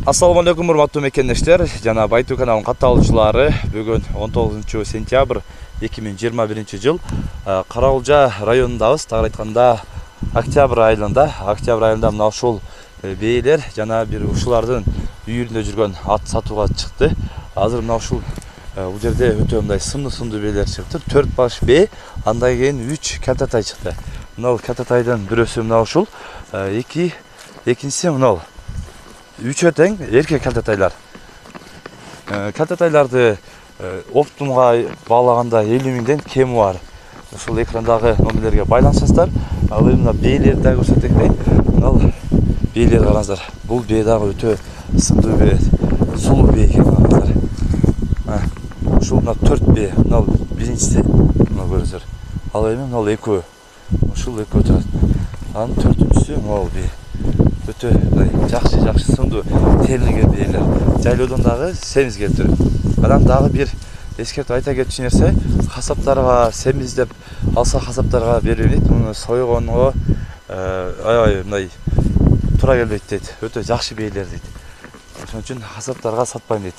Assalamu alaikum, урматтуу мекендештер, жана Байтуу каналынын катталуучулары. Бүгүн 19 сентябрь 2021 жыл Караулжа районундабыз. Тагыраак айтканда, октябрь айында мына ушул бээлер жана бир ушулардын үйүрүндө жүргөн ат сатууга чыкты. Азыр мына ушул бул жерде өтө мындай сымдуу бээлер чыкты. 4 баш бээ, андан кийин 3 кататай чыкты. Мына кататайдын бирөөсү мына ушул, экинчиси мына 3 тең эркек калтатайлар. Калтатайларды оптумга баалаганда 50 миңден кеми бар. Ушул экрандагы номерлерге байланышасыздар. Ал эми мына бээлерди да көрсөтөйүн дейм. Мына бээлер караңыздар. Бул бээ дагы өтө сымдуу бээ, сулуу бээ экен караңыздар. Ушул мына 4 бээ, мына биринчиси мына көрүңүздөр. Ал эми мына экөө. Ушул экөө турат. Анын 4-үнчүсү мына бээ. Өтө жакшы сымдуу терилген бээлер. Жайлоодон дагы семиз келтирип. Анан дагы бир эскертип айта кетчү нерсе, касаптарга семиз деп алса касаптарга берилет. Муну сойгонго аябай мындай туура келбейт дейт. Өтө жакшы бээлер дейт. Ошон үчүн касаптарга сатпайм дейт.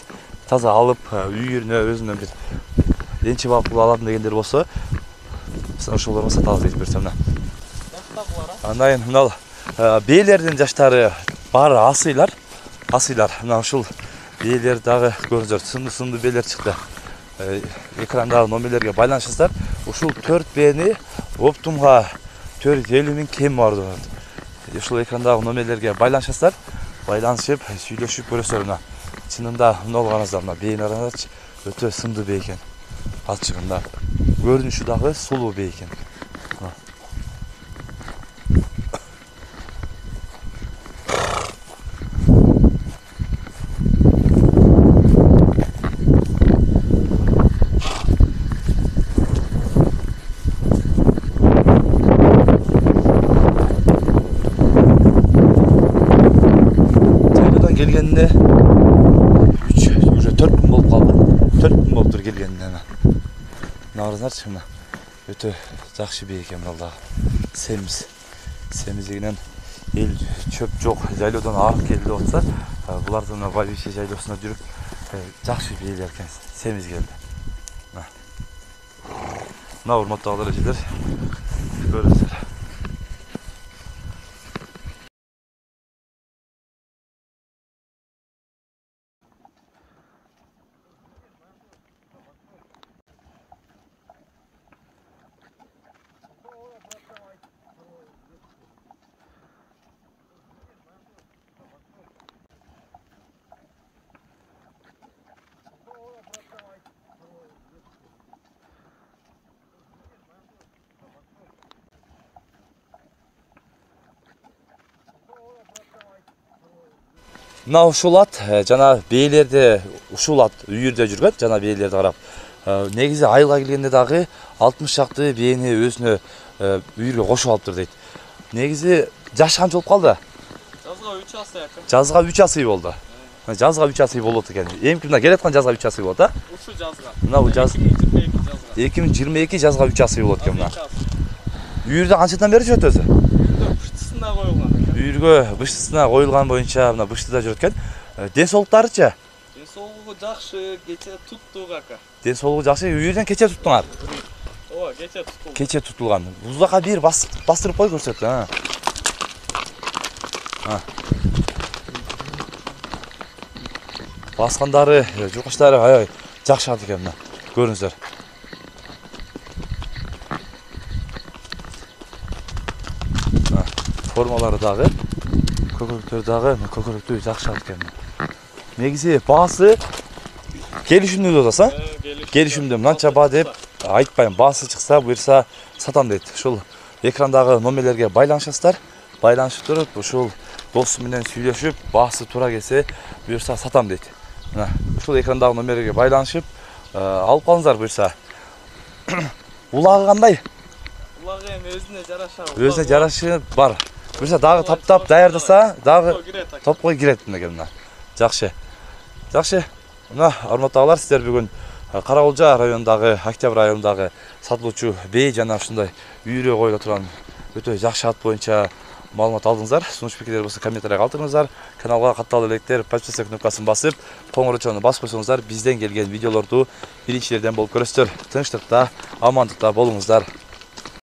Таза алып үйүрүнө өзүнөн бир энчи балык алам дегендер болсо, ошолорго сата алат дейт берсем. Андан кийин мына бээлердин жаштары баары асыйлар. Мына ушул бээлер дагы көрүңүздөр, сымдуу бээлер чыкты. Экрандагы номерлерге байланышасыздар. Ушул 4 бээни оптумга 450 миң кем бар деп. Ушул экрандагы номерлерге байланышасыздар. Байланышып, сүйлөшүп көрөсүздөр. Мына чынында мына караңыздар, мына бээни караңыздарчы. Өтө сымдуу бээ экен. Ачыгында көрүнүшү дагы сулуу бээ экен. Келгенде 4 күн болуп калды. 4 күн болуптур келгенде. Мына караңыздарчы, мына өтө жакшы бээ экен мына. Семиздигинен эл чөп жок, жайлоодон арып келди деп атса, булардын Байбише жайлоосуна жүрүп жакшы бээлер экен, семиз келди. Мына урматтуу агайлар, көрүңүздөр. Мына ушул ат жана бээлерди ушул ат үйүрдө жүргөн, жана бээлерди карап. Негизи айылга келгенде дагы 60 шакты бээни өзүнө үйүргө кошуп алыптыр дейт. Негизи жаш канча болуп калды? Жазга 3 асый экен. Жазга 3 асый болду. Жазга 3 асый болот экен. Эмки мына келаткан жазга 3 асый болот, а? Ушул жазга. Мына бул жаз 2022 жазга. 2022 жазга 3 асый болот экен мына. Үйүрдө канчадан бери жүрөт өзү? Үйүрдө быштысына коюлган экен. Үйүргө быштысына коюлган боюнча мына быштыда жүрөт экен. Ден соолуктарычы? Ден соолугу жакшы, кече туттук ака. Ден соолугу жакшы, үйүрдөн кече туттуңар? Ооба, кече туттулган. Кече туттулган. Бул жака бир бастырып кой көрсөт, Баскандары, жукуштары аябай жакшы ат экен мына. Көрүңүздөр. Формалары дагы, көкөрөктөр дагы, көкөрөктүү жакшы ат экен. Негизи баасы келишимдүү деп атасың? Келишимдүү мынча баа деп айтпайм. Баасы чыкса, буйрса сатам дейт. Ушул экрандагы номерлерге байланышасыздар. Байланышып туруп, ушул досу менен сүйлөшүп, баасы туура келсе, буйрса сатам дейт. Мына ушул экрандагы номерлерге байланышып, алып калыңыздар буйрса. Улагы кандай? Улагы эми өзүнө жараша. Өзүнө жарашы бар. Буйрса дагы таптап даярдаса, дагы топкой кирет экен. Жакшы. Мына урматтуу агалар, сиздер бүгүн Караулжа районундагы, Октябрь айылындагы сатылуучу бей жана ушундай үйрө коюла турган өтө жакшы ат боюнча маалымат алдыңыздар. Сунуш пикирлер болсо комментарийге калтырыңыздар. Каналга катталып электер подписка кнопкасын басып, коңгуроочону басып койсоңуздар, бизден келген видеолорду биринчилерден болуп көрөсүздөр. Тынчтыкта, амандыкта болуңуздар.